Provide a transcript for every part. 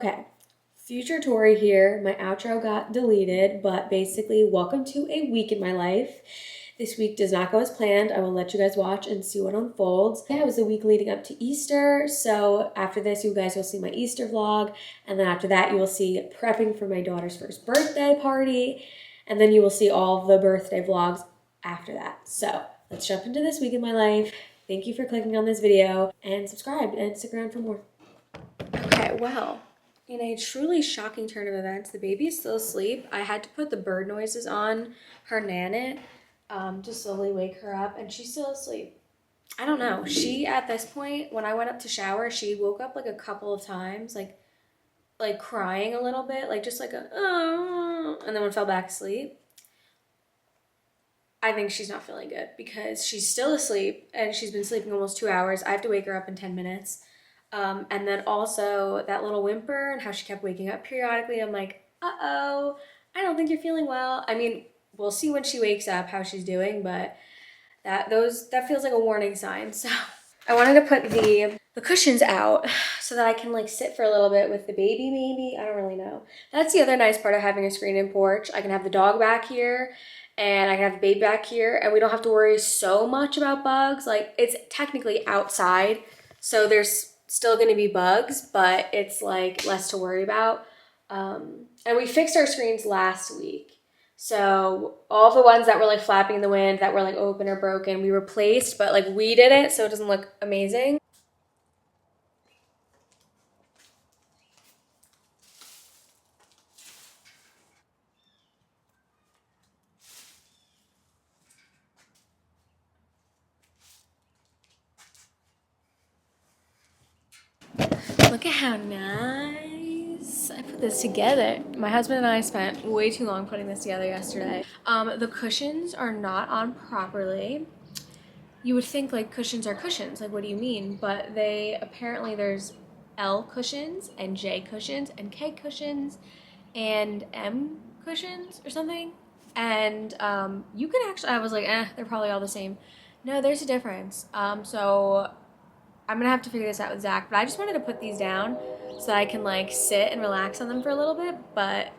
Okay, future Tori here. My outro got deleted, but basically, welcome to a week in my life. This week does not go as planned. I will let you guys watch and see what unfolds. Yeah, it was the week leading up to Easter, so after this, you guys will see my Easter vlog, and then after that, you will see prepping for my daughter's first birthday party, and then you will see all of the birthday vlogs after that. So let's jump into this week in my life. Thank you for clicking on this video, and subscribe and stick around for more. Okay, well, in a truly shocking turn of events, the baby is still asleep. I had to put the bird noises on her Nanit to slowly wake her up, and she's still asleep. I don't know. She, at this point, when I went up to shower, she woke up like a couple of times, like crying a little bit, like just like a, oh, and then fell back asleep. I think she's not feeling good because she's still asleep, and she's been sleeping almost 2 hours. I have to wake her up in 10 minutes. And then also that little whimper and how she kept waking up periodically. I'm like, uh-oh, I don't think you're feeling well. I mean, we'll see when she wakes up how she's doing, but that feels like a warning sign. So I wanted to put the cushions out so that I can like sit for a little bit with the baby maybe. I don't really know. That's the other nice part of having a screen-in porch. I can have the dog back here and I can have the baby back here, and we don't have to worry so much about bugs. Like, it's technically outside, so there's still going to be bugs, but it's like less to worry about. And we fixed our screens last week. So all the ones that were like flapping in the wind, that were like open or broken, we replaced, but like we did it, so it doesn't look amazing. Look at how nice I put this together. My husband and I spent way too long putting this together yesterday. The cushions are not on properly. You would think like cushions are cushions, like what do you mean? But apparently there's L cushions and J cushions and K cushions and M cushions or something. And you can actually, I was like, they're probably all the same. No, there's a difference. So I'm gonna have to figure this out with Zach, but I just wanted to put these down so that I can like sit and relax on them for a little bit. But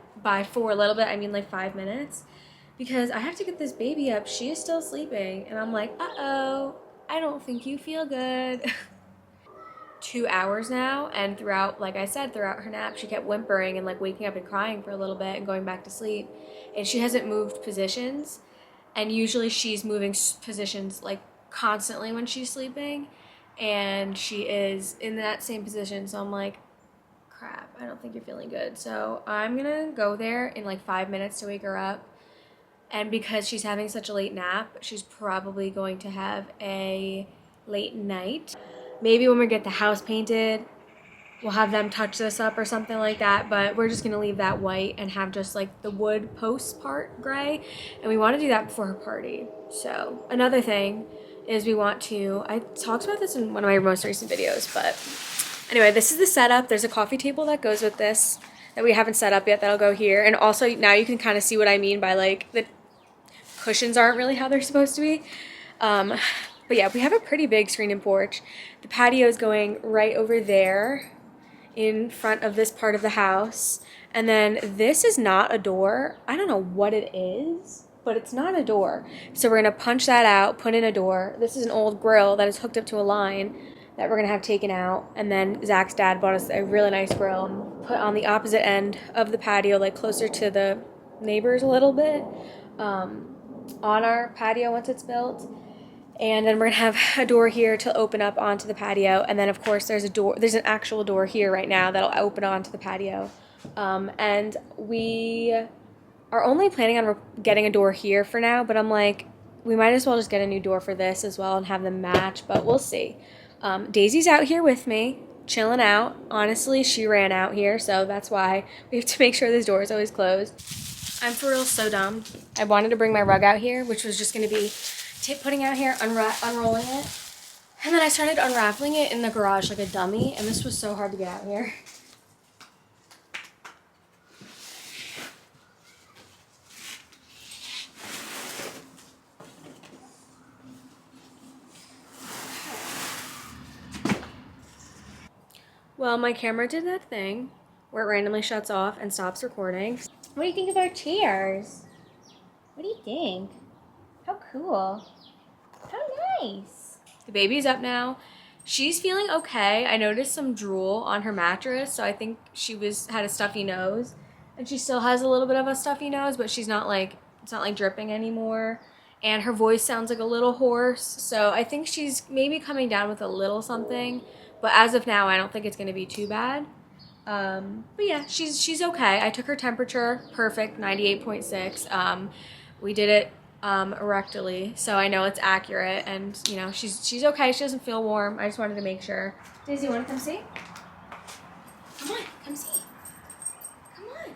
for a little bit, I mean like 5 minutes, because I have to get this baby up. She is still sleeping, and I'm like, uh-oh, I don't think you feel good. 2 hours now, and throughout, like I said, throughout her nap, she kept whimpering and like waking up and crying for a little bit and going back to sleep, and she hasn't moved positions, and usually she's moving positions like constantly when she's sleeping, and she is in that same position. So I'm like, crap, I don't think you're feeling good. So I'm gonna go there in like 5 minutes to wake her up. And because she's having such a late nap, she's probably going to have a late night. Maybe when we get the house painted, we'll have them touch this up or something like that, but we're just gonna leave that white and have just like the wood post part gray. And we wanna do that before her party. So another thing is I talked about this in one of my most recent videos, but anyway, this is the setup. There's a coffee table that goes with this that we haven't set up yet, that'll go here. And also now you can kind of see what I mean by like the cushions aren't really how they're supposed to be. But yeah, we have a pretty big screen-in porch. The patio is going right over there in front of this part of the house. And then this is not a door. I don't know what it is, but it's not a door. So we're gonna punch that out, put in a door. This is an old grill that is hooked up to a line that we're gonna have taken out. And then Zach's dad bought us a really nice grill, put on the opposite end of the patio, like closer to the neighbors a little bit, on our patio once it's built. And then we're gonna have a door here to open up onto the patio. And then of course there's an actual door here right now that'll open onto the patio. And we are only planning on getting a door here for now, but I'm like, we might as well just get a new door for this as well and have them match, but we'll see. Daisy's out here with me, chilling out. Honestly, she ran out here, so that's why we have to make sure this door is always closed. I'm for real so dumb. I wanted to bring my rug out here, which was just gonna be putting out here, unrolling it, and then I started unraveling it in the garage like a dummy, and this was so hard to get out here. Well, my camera did that thing where it randomly shuts off and stops recording. What do you think of our chairs? What do you think? How cool. How nice. The baby's up now. She's feeling okay. I noticed some drool on her mattress, so I think she had a stuffy nose. And she still has a little bit of a stuffy nose, but she's not like, it's not like dripping anymore. And her voice sounds like a little hoarse. So I think she's maybe coming down with a little something. But as of now, I don't think it's gonna be too bad. But yeah, she's okay. I took her temperature, perfect, 98.6. We did it rectally, so I know it's accurate, and you know she's okay. She doesn't feel warm. I just wanted to make sure. Daisy, you want to come see? Come on, come see. Come on.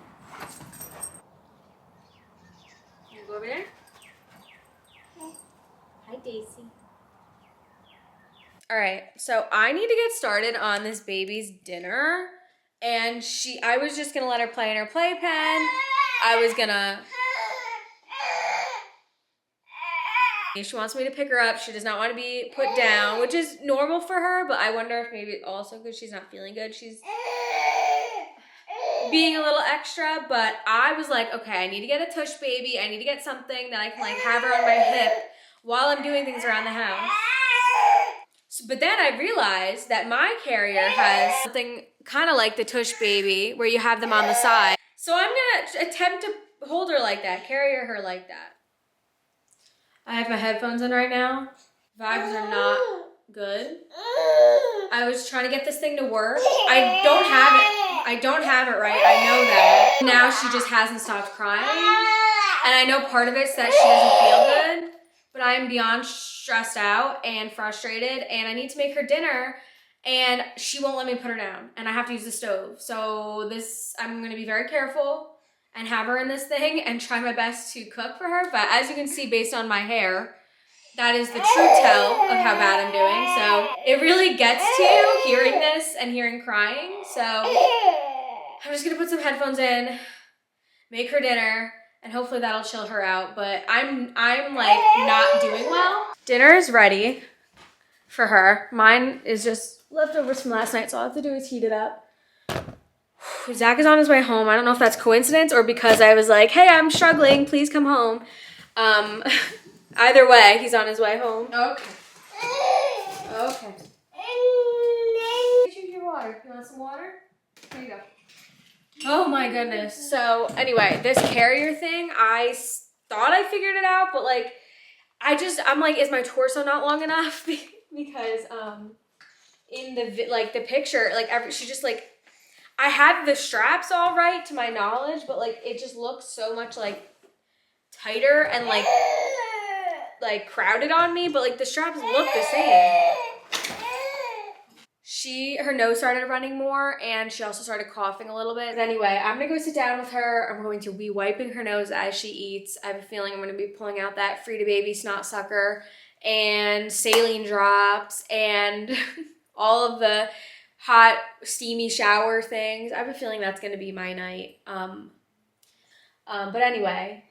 You go over there. Okay. Hi, Daisy. All right, so I need to get started on this baby's dinner, and I was just gonna let her play in her playpen. She wants me to pick her up. She does not want to be put down, which is normal for her, but I wonder if maybe also because she's not feeling good, she's being a little extra. But I was like, okay, I need to get a tush baby. I need to get something that I can like have her on my hip while I'm doing things around the house. But then I realized that my carrier has something kind of like the tush baby where you have them on the side. So I'm gonna attempt to hold her like that, carry her like that. I have my headphones in right now. Vibes are not good. I was trying to get this thing to work. I don't have it right. I know that. Now she just hasn't stopped crying. And I know part of it's that she doesn't feel good, but I am beyond stressed out and frustrated, and I need to make her dinner, and she won't let me put her down, and I have to use the stove. So I'm gonna be very careful and have her in this thing and try my best to cook for her. But as you can see, based on my hair, that is the true tell of how bad I'm doing. So it really gets to you hearing this and hearing crying. So I'm just gonna put some headphones in, make her dinner, and hopefully that'll chill her out. But I'm like not doing well. Dinner is ready for her. Mine is just leftovers from last night, so all I have to do is heat it up. Zach is on his way home. I don't know if that's coincidence or because I was like, hey, I'm struggling, please come home. Either way, he's on his way home. Okay. Okay. Get you your water. You want some water? Here you go. Oh my goodness. So anyway, this carrier thing, I thought I figured it out, but like, I'm like, is my torso not long enough? Because in the picture, like she just like, I had the straps all right to my knowledge, but like it just looks so much like tighter and like crowded on me, but like the straps look the same. Her nose started running more, and she also started coughing a little bit. But anyway, I'm gonna go sit down with her. I'm going to be wiping her nose as she eats. I have a feeling I'm gonna be pulling out that Frida Baby snot sucker and saline drops and all of the hot, steamy shower things. I have a feeling that's gonna be my night. But anyway,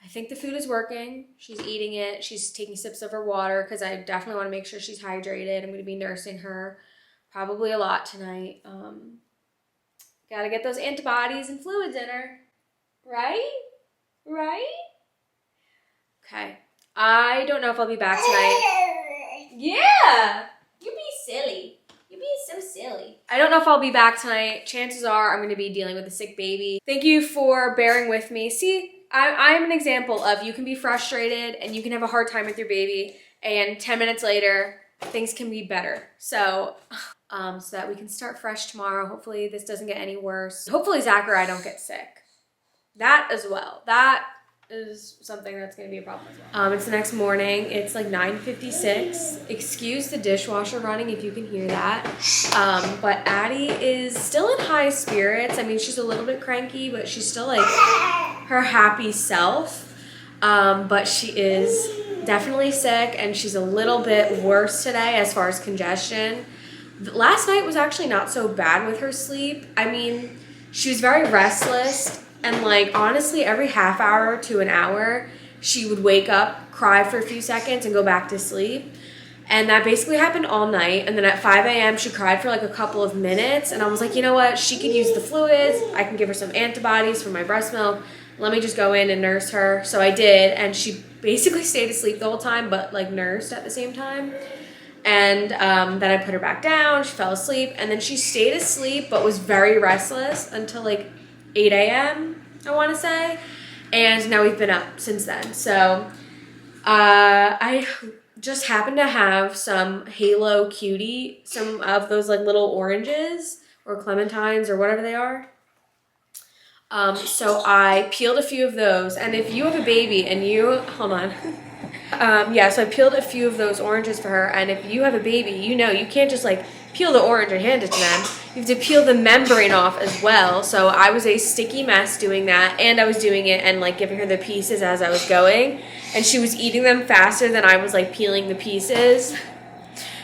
I think the food is working. She's eating it. She's taking sips of her water because I definitely want to make sure she's hydrated. I'm going to be nursing her probably a lot tonight. Got to get those antibodies and fluids in her. Right? Right? Okay. I don't know if I'll be back tonight. Yeah! You be silly. You be so silly. I don't know if I'll be back tonight. Chances are I'm going to be dealing with a sick baby. Thank you for bearing with me. See, I'm an example of you can be frustrated and you can have a hard time with your baby, and 10 minutes later, things can be better. So that we can start fresh tomorrow. Hopefully this doesn't get any worse. Hopefully Zach or I don't get sick. That as well. That is something that's going to be a problem as well. It's the next morning. It's like 9:56. Excuse the dishwasher running if you can hear that. But Addie is still in high spirits. I mean, she's a little bit cranky, but she's still like her happy self. But she is definitely sick, and she's a little bit worse today as far as congestion. Last night was actually not so bad with her sleep. I mean, she was very restless. And like, honestly, every half hour to an hour, she would wake up, cry for a few seconds, and go back to sleep. And that basically happened all night. And then at 5 a.m. she cried for like a couple of minutes. And I was like, you know what? She could use the fluids. I can give her some antibodies from my breast milk. Let me just go in and nurse her. So I did. And she basically stayed asleep the whole time, but like nursed at the same time. And then I put her back down. She fell asleep. And then she stayed asleep, but was very restless until like 8 a.m., I want to say. And now we've been up since then. So I just happened to have some Halo Cutie, some of those like little oranges or clementines or whatever they are. So I peeled a few of those. And if you have a baby and you, hold on. Yeah, so I peeled a few of those oranges for her. And if you have a baby, you know, you can't just like peel the orange and hand it to them. You have to peel the membrane off as well. So I was a sticky mess doing that. And I was doing it and like giving her the pieces as I was going. And she was eating them faster than I was like peeling the pieces.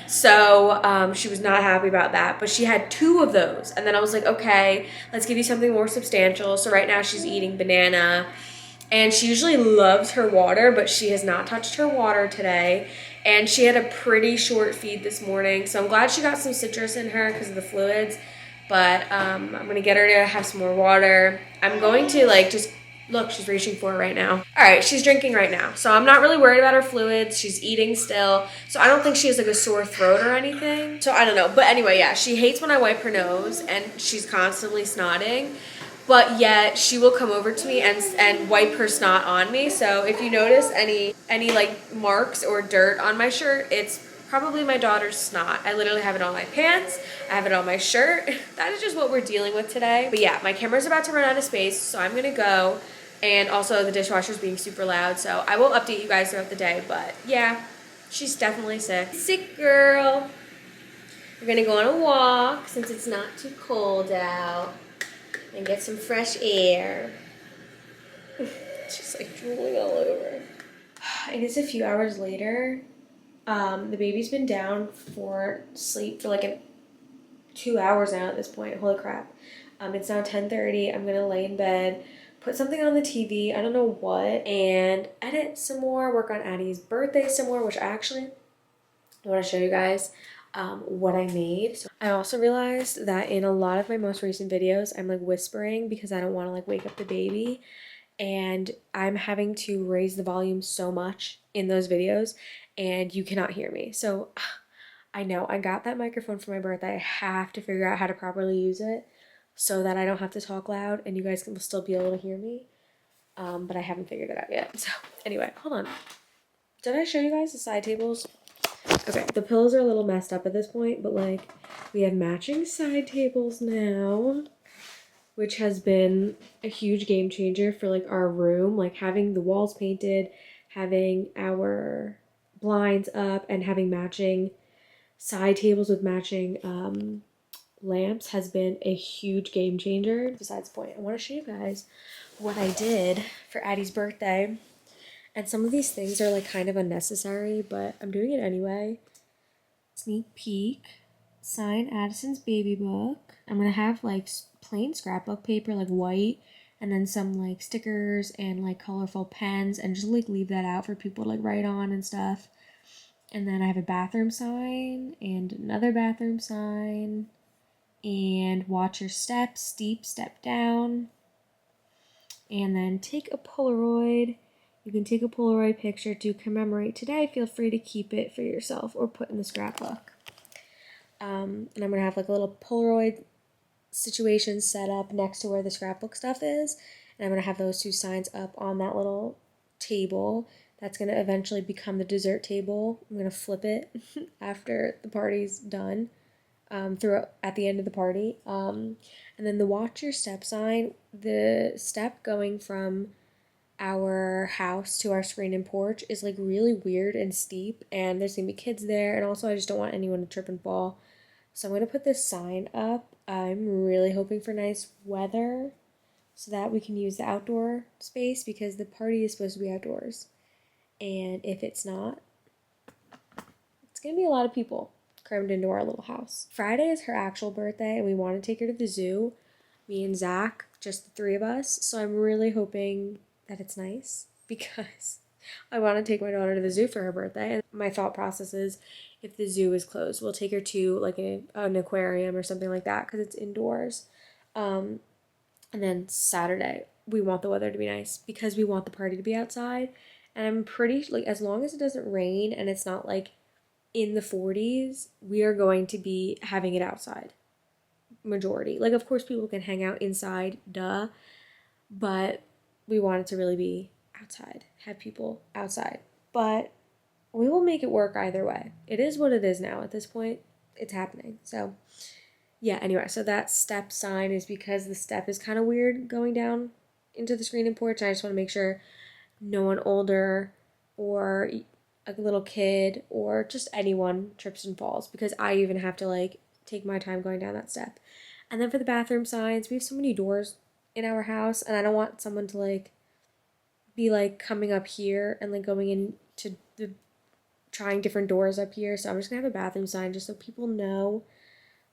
So she was not happy about that, but she had 2 of those. And then I was like, okay, let's give you something more substantial. So right now she's eating banana, and she usually loves her water, but she has not touched her water today. And she had a pretty short feed this morning. So I'm glad she got some citrus in her because of the fluids. But I'm going to get her to have some more water. I'm going to like just, look, she's reaching for it right now. All right, she's drinking right now. So I'm not really worried about her fluids. She's eating still. So I don't think she has like a sore throat or anything. So I don't know. But anyway, yeah, she hates when I wipe her nose and she's constantly snotting. But yet she will come over to me and wipe her snot on me. So if you notice any like marks or dirt on my shirt, it's probably my daughter's snot. I literally have it on my pants. I have it on my shirt. That is just what we're dealing with today. But yeah, my camera's about to run out of space, so I'm gonna go. And also the dishwasher's being super loud, so I will update you guys throughout the day. But yeah, she's definitely sick. Sick girl. We're gonna go on a walk since it's not too cold out and get some fresh air. She's like drooling all over. It is a few hours later. The baby's been down for sleep for like 2 hours now at this point. Holy crap. It's now 10:30. I'm gonna lay in bed, put something on the TV, I don't know what, and edit some more, work on Addie's birthday some more, which I want to show you guys what I made. So I also realized that in a lot of my most recent videos, I'm like whispering because I don't want to like wake up the baby. And I'm having to raise the volume so much in those videos and you cannot hear me. So I know I got that microphone for my birthday. I have to figure out how to properly use it so that I don't have to talk loud and you guys can still be able to hear me. But I haven't figured it out yet. So anyway, hold on. Did I show you guys the side tables? Okay, the pillows are a little messed up at this point, but like we have matching side tables now, which has been a huge game changer for like our room, like having the walls painted, having our blinds up, and having matching side tables with matching lamps has been a huge game changer. Besides the point, I want to show you guys what I did for Addie's birthday. And some of these things are like kind of unnecessary, but I'm doing it anyway. Sneak peek. Sign Addison's baby book. I'm gonna have like plain scrapbook paper, like white, and then some like stickers and like colorful pens, and just like leave that out for people to like write on and stuff. And then I have a bathroom sign and another bathroom sign, and watch your steps, steep step down. And then take a Polaroid. You can take a Polaroid picture to commemorate today. Feel free to keep it for yourself or put in the scrapbook. And I'm going to have like a little Polaroid situation set up next to where the scrapbook stuff is. And I'm going to have those 2 signs up on that little table. That's going to eventually become the dessert table. I'm going to flip it after the party's done, at the end of the party. And then the watch your step sign, the step going from our house to our screen and porch is like really weird and steep, and there's gonna be kids there, and also I just don't want anyone to trip and fall. So I'm gonna put this sign up. I'm really hoping for nice weather so that we can use the outdoor space because the party is supposed to be outdoors. And if it's not, it's gonna be a lot of people crammed into our little house. Friday is her actual birthday and we want to take her to the zoo. Me and Zach, just the 3 of us. So I'm really hoping that it's nice because I want to take my daughter to the zoo for her birthday. And my thought process is if the zoo is closed, we'll take her to like an aquarium or something like that because it's indoors. And then Saturday, we want the weather to be nice because we want the party to be outside. And I'm pretty, like, as long as it doesn't rain and it's not like in the 40s, we are going to be having it outside. Majority. Like, of course, people can hang out inside, duh. But we want it to really be outside, have people outside. But we will make it work either way. It is what it is now at this point. It's happening. So, yeah, anyway, so that step sign is because the step is kind of weird going down into the screening porch. And I just want to make sure no one older or a little kid or just anyone trips and falls because I even have to like take my time going down that step. And then for the bathroom signs, we have so many doors in our house and I don't want someone to like be like coming up here and like going into the trying different doors up here. So I'm just gonna have a bathroom sign just so people know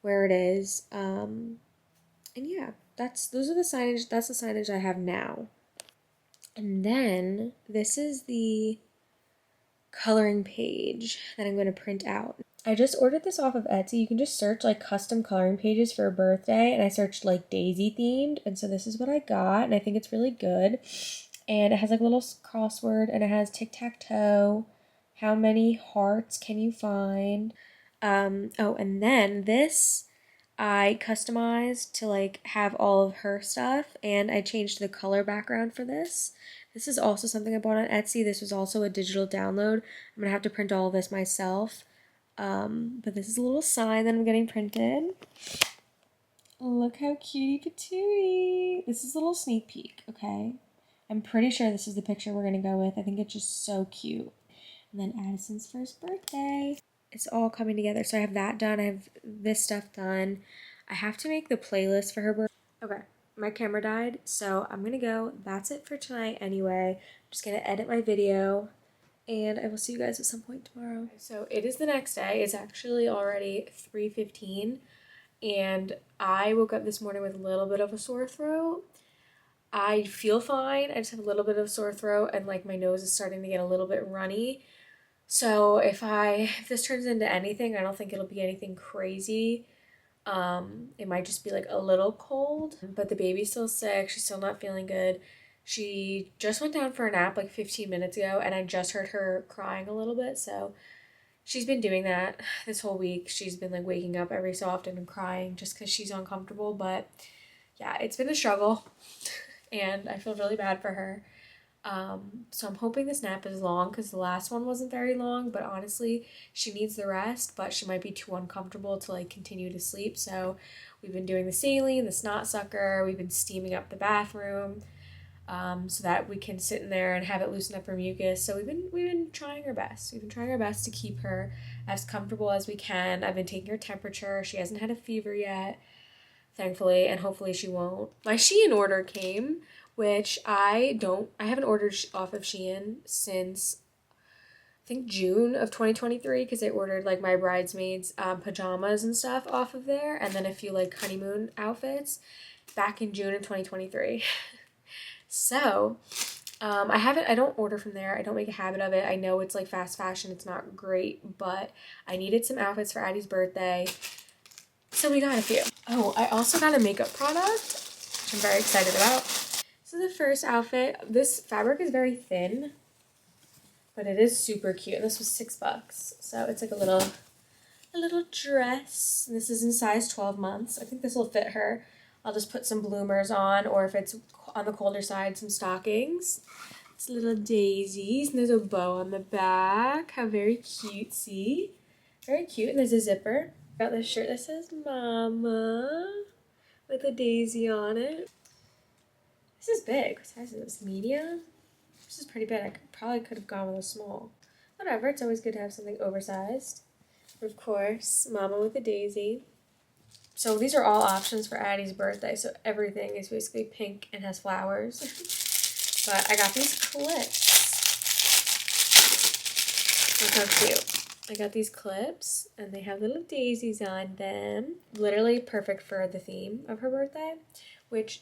where it is. And yeah, that's the signage I have now. And then this is the coloring page that I'm going to print out. I just ordered this off of Etsy. You can just search like custom coloring pages for a birthday, and I searched like Daisy themed, and so this is what I got, and I think it's really good. And it has like a little crossword, and it has tic-tac-toe, how many hearts can you find? Oh, and then this I customized to like have all of her stuff, and I changed the color background for this. This is also something I bought on Etsy. This was also a digital download. I'm gonna have to print all of this myself. But this is a little sign that I'm getting printed. Look how cutie patootie. This is a little sneak peek, okay? I'm pretty sure this is the picture we're gonna go with. I think it's just so cute. And then Addison's first birthday. It's all coming together. So I have that done. I have this stuff done. I have to make the playlist for her birthday. Okay, my camera died, so I'm gonna go. That's it for tonight anyway. I'm just gonna edit my video and I will see you guys at some point tomorrow. So it is the next day. It's actually already 3:15 and I woke up this morning with a little bit of a sore throat. I feel fine. I just have a little bit of sore throat and like my nose is starting to get a little bit runny. So if this turns into anything, I don't think it'll be anything crazy. It might just be like a little cold, but the baby's still sick. She's still not feeling good. She just went down for a nap like 15 minutes ago and I just heard her crying a little bit. So she's been doing that this whole week. She's been like waking up every so often and crying just because she's uncomfortable. But yeah, it's been a struggle and I feel really bad for her. So I'm hoping this nap is long because the last one wasn't very long, but honestly, she needs the rest, but she might be too uncomfortable to like continue to sleep. So we've been doing the saline, the snot sucker, we've been steaming up the bathroom, so that we can sit in there and have it loosen up her mucus. So we've been trying our best. We've been trying our best to keep her as comfortable as we can. I've been taking her temperature. She hasn't had a fever yet, thankfully, and hopefully she won't. My SHEIN order came, which I haven't ordered off of SHEIN since I think June of 2023 because I ordered like my bridesmaids pajamas and stuff off of there and then a few like honeymoon outfits back in June of 2023. So I don't order from there. I don't make a habit of it. I know it's like fast fashion. It's not great, but I needed some outfits for Addie's birthday. So we got a few. Oh, I also got a makeup product, which I'm very excited about. So the first outfit, this fabric is very thin, but it is super cute. And this was $6. So it's like a little dress. And this is in size 12 months. I think this will fit her. I'll just put some bloomers on, or if it's on the colder side, some stockings. It's little daisies, and there's a bow on the back. How very cutesy. Very cute, and there's a zipper. Got this shirt that says Mama with a daisy on it. This is big. What size is this? Medium? This is pretty big. I probably could have gone with a small. Whatever, it's always good to have something oversized. Of course, Mama with a daisy. So these are all options for Addie's birthday. So everything is basically pink and has flowers. But I got these clips. Look how cute. I got these clips and they have little daisies on them. Literally perfect for the theme of her birthday, which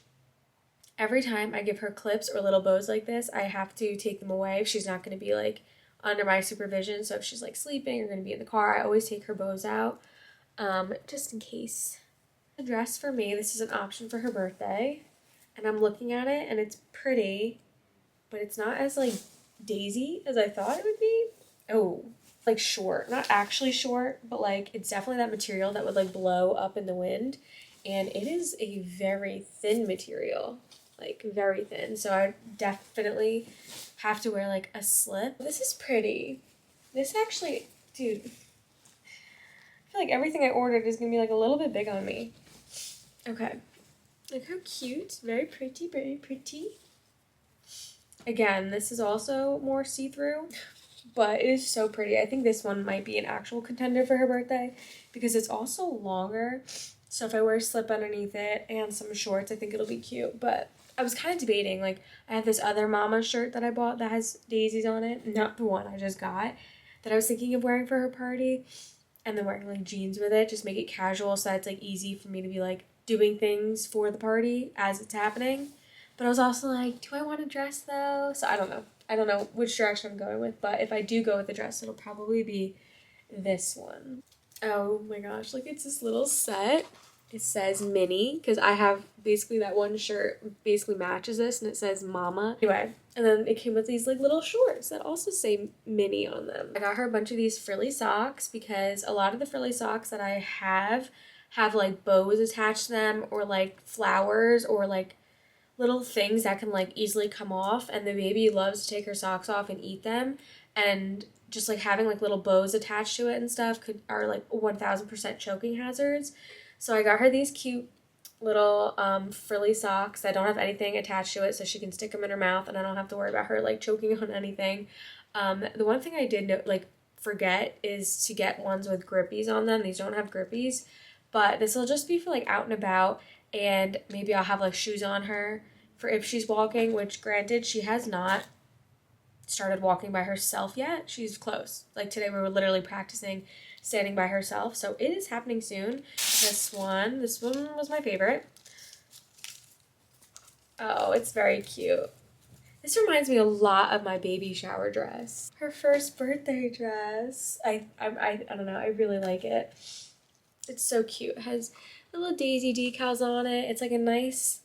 Every time I give her clips or little bows like this, I have to take them away if she's not going to be like under my supervision. So if she's like sleeping or going to be in the car, I always take her bows out, just in case. The dress for me, this is an option for her birthday, and I'm looking at it and it's pretty, but it's not as like daisy as I thought it would be. Oh, like short, not actually short, but like it's definitely that material that would like blow up in the wind, and it is a very thin material, like very thin, so I definitely have to wear like a slip. This is pretty. This actually, dude, I feel like everything I ordered is gonna be like a little bit big on me. Okay, look how cute. Very pretty, very pretty. Again, this is also more see-through, but it is so pretty. I think this one might be an actual contender for her birthday because it's also longer. So if I wear a slip underneath it and some shorts, I think it'll be cute. But I was kind of debating, like I have this other mama shirt that I bought that has daisies on it, not the one I just got, that I was thinking of wearing for her party, and then wearing like jeans with it, just make it casual so that it's like easy for me to be like doing things for the party as it's happening. But I was also like, do I want a dress though? So I don't know. I don't know which direction I'm going with, but if I do go with a dress, it'll probably be this one. Oh my gosh, like it's this little set. It says mini, because I have basically that one shirt basically matches this, and it says mama. Anyway, and then it came with these like little shorts that also say mini on them. I got her a bunch of these frilly socks because a lot of the frilly socks that I have like bows attached to them, or like flowers, or like little things that can like easily come off, and the baby loves to take her socks off and eat them, and just like having like little bows attached to it and stuff are like 1000% choking hazards. So I got her these cute little frilly socks that don't have anything attached to it, so she can stick them in her mouth and I don't have to worry about her like choking on anything. The one thing I did forget is to get ones with grippies on them. These don't have grippies, but this will just be for like out and about, and maybe I'll have like shoes on her for if she's walking, which granted she has not started walking by herself yet. She's close. Like today we were literally practicing standing by herself, so it is happening soon. This one was my favorite. Oh, it's very cute. This reminds me a lot of my baby shower dress. Her first birthday dress. I don't know, I really like it. It's so cute. It has little daisy decals on it. It's like a nice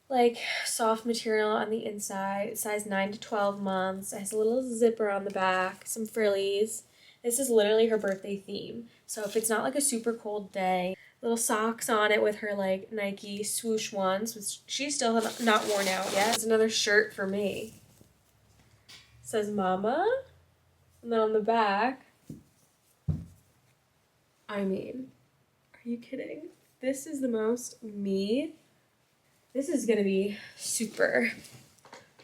like soft material on the inside, size 9 to 12 months. It has a little zipper on the back, some frillies. This is literally her birthday theme. So if it's not like a super cold day, little socks on it with her like Nike swoosh ones, which she's still not worn out yet. It's another shirt for me. It says mama, and then on the back, I mean, are you kidding? This is the most me. This is gonna be super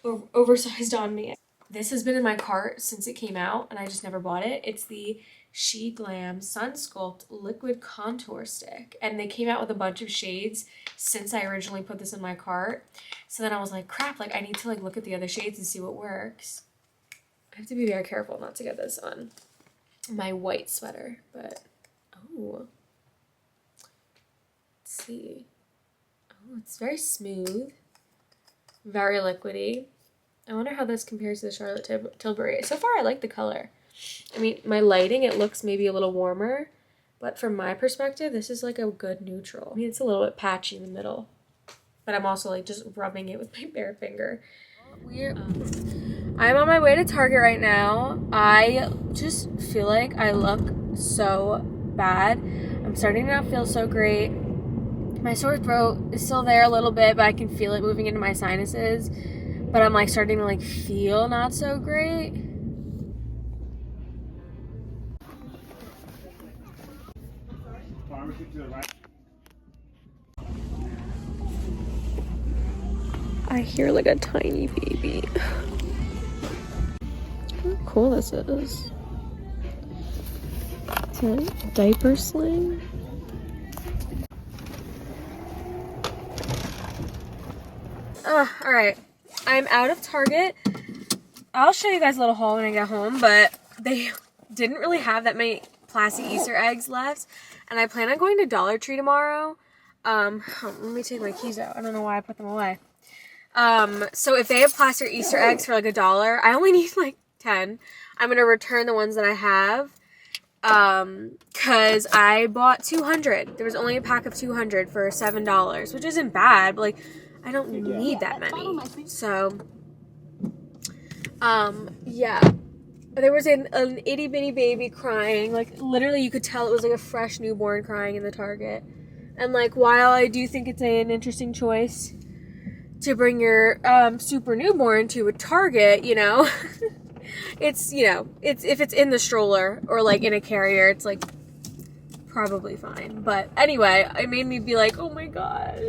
oversized on me. This has been in my cart since it came out and I just never bought it. It's the She Glam Sun Sculpt Liquid Contour Stick. And they came out with a bunch of shades since I originally put this in my cart. So then I was like, crap, like I need to like look at the other shades and see what works. I have to be very careful not to get this on my white sweater, but oh. Let's see. Oh, it's very smooth, very liquidy. I wonder how this compares to the Charlotte Tilbury. So far, I like the color. I mean, my lighting, it looks maybe a little warmer, but from my perspective, this is like a good neutral. I mean, it's a little bit patchy in the middle, but I'm also like just rubbing it with my bare finger. I'm on my way to Target right now. I just feel like I look so bad. I'm starting to not feel so great. My sore throat is still there a little bit, but I can feel it moving into my sinuses. But I'm like starting to like feel not so great. I hear like a tiny baby. How cool this is. It's a diaper sling. All right. I'm out of Target. I'll show you guys a little haul when I get home, but they didn't really have that many plastic Easter eggs left, and I plan on going to Dollar Tree tomorrow. Let me take my keys out. I don't know why I put them away. So if they have plaster Easter eggs for like $1, I only need like 10. I'm gonna return the ones that I have. Cause I bought 200. There was only a pack of 200 for $7, which isn't bad, but like, I don't need that many. So, yeah. There was an itty bitty baby crying. Like, literally you could tell it was like a fresh newborn crying in the Target. And like, while I do think it's an interesting choice to bring your super newborn to a Target, you know, it's, you know, it's if it's in the stroller or like in a carrier, it's like probably fine. But anyway, it made me be like, oh my gosh,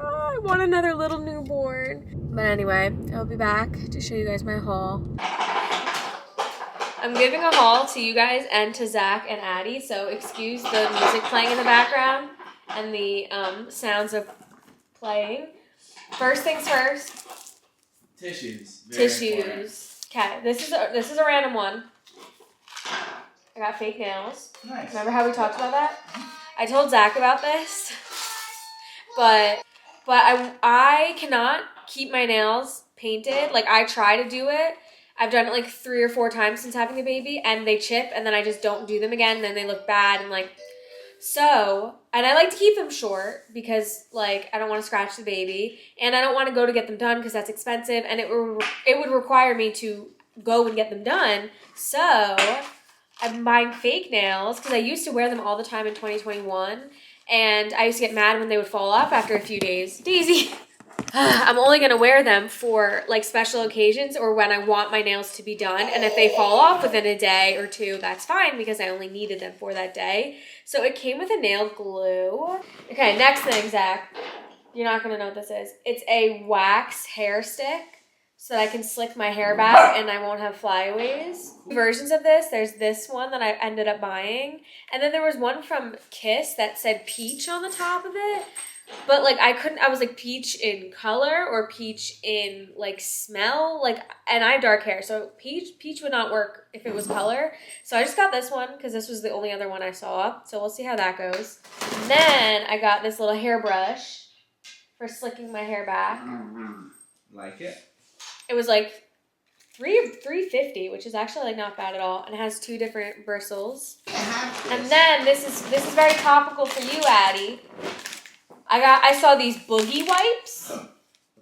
I want another little newborn. But anyway, I'll be back to show you guys my haul. I'm giving a haul to you guys and to Zach and Addie, so excuse the music playing in the background and the sounds of playing. First things first. Tissues. Tissues. Okay, this is a random one. I got fake nails. Nice. Remember how we talked about that? I told Zach about this, but I cannot keep my nails painted. Like, I try to do it. I've done it like 3 or 4 times since having a baby, and they chip, and then I just don't do them again, and then they look bad, and like, so, and I like to keep them short because like, I don't want to scratch the baby, and I don't want to go to get them done because that's expensive, and it would require me to go and get them done. So I'm buying fake nails because I used to wear them all the time in 2021, and I used to get mad when they would fall off after a few days. Daisy. I'm only going to wear them for like special occasions or when I want my nails to be done. And if they fall off within a day or 2, that's fine because I only needed them for that day. So it came with a nail glue. Okay, next thing, Zach. You're not going to know what this is. It's a wax hair stick so that I can slick my hair back and I won't have flyaways. Versions of this. There's this one that I ended up buying. And then there was one from Kiss that said peach on the top of it. But like I was like peach in color or peach in like smell, like, and I have dark hair, so peach would not work if it was color. So I just got this one because this was the only other one I saw. So we'll see how that goes. And then I got this little hairbrush for slicking my hair back. Like it? It was like $3.50, which is actually like not bad at all, and it has 2 different bristles. And then this is very topical for you, Addie. I saw these boogie wipes.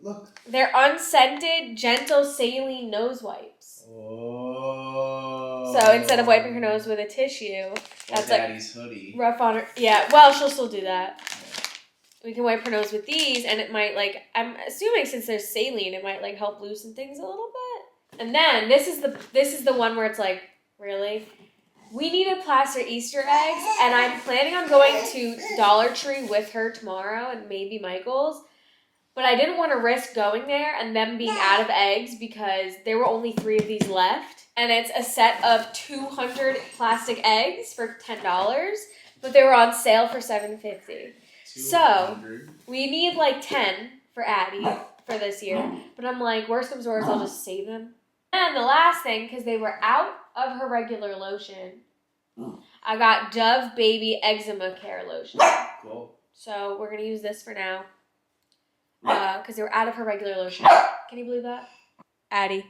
Look. They're unscented, gentle saline nose wipes. Oh. So instead of wiping her nose with a tissue, that's Daddy's like hoodie. rough on her. Yeah, well, she'll still do that. We can wipe her nose with these, and it might like, I'm assuming since there's saline, it might like help loosen things a little bit. And then this is the one where it's like, really? We needed plaster Easter eggs, and I'm planning on going to Dollar Tree with her tomorrow and maybe Michael's. But I didn't want to risk going there and them being out of eggs because there were only 3 of these left. And it's a set of 200 plastic eggs for $10, but they were on sale for $7.50. So we need like 10 for Addie for this year. But I'm like, worst comes to worst, I'll just save them. And the last thing, because they were out of her regular lotion, I got Dove Baby Eczema Care Lotion. Cool. So we're going to use this for now. Because they were out of her regular lotion. Can you believe that? Addie.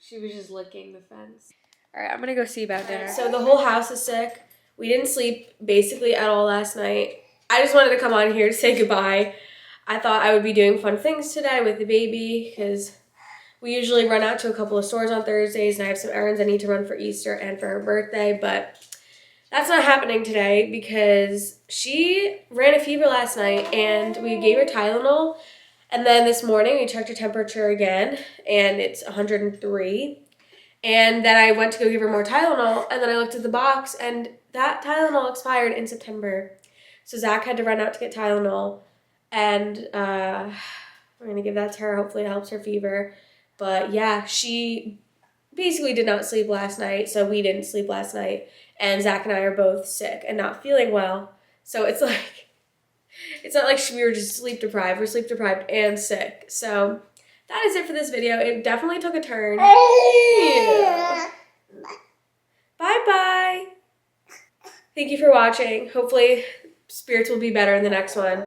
She was just licking the fence. Alright, I'm going to go see about dinner. So the whole house is sick. We didn't sleep basically at all last night. I just wanted to come on here to say goodbye. I thought I would be doing fun things today with the baby because we usually run out to a couple of stores on Thursdays and I have some errands I need to run for Easter and for her birthday, but that's not happening today because she ran a fever last night and we gave her Tylenol, and then this morning we checked her temperature again and it's 103, and then I went to go give her more Tylenol and then I looked at the box and that Tylenol expired in September. So Zach had to run out to get Tylenol, and we're going to give that to her. Hopefully it helps her fever. But yeah, she basically did not sleep last night, so we didn't sleep last night. And Zach and I are both sick and not feeling well. So it's like, it's not like we were just sleep deprived. We're sleep deprived and sick. So that is it for this video. It definitely took a turn. Yeah. Bye-bye. Thank you for watching. Hopefully spirits will be better in the next one.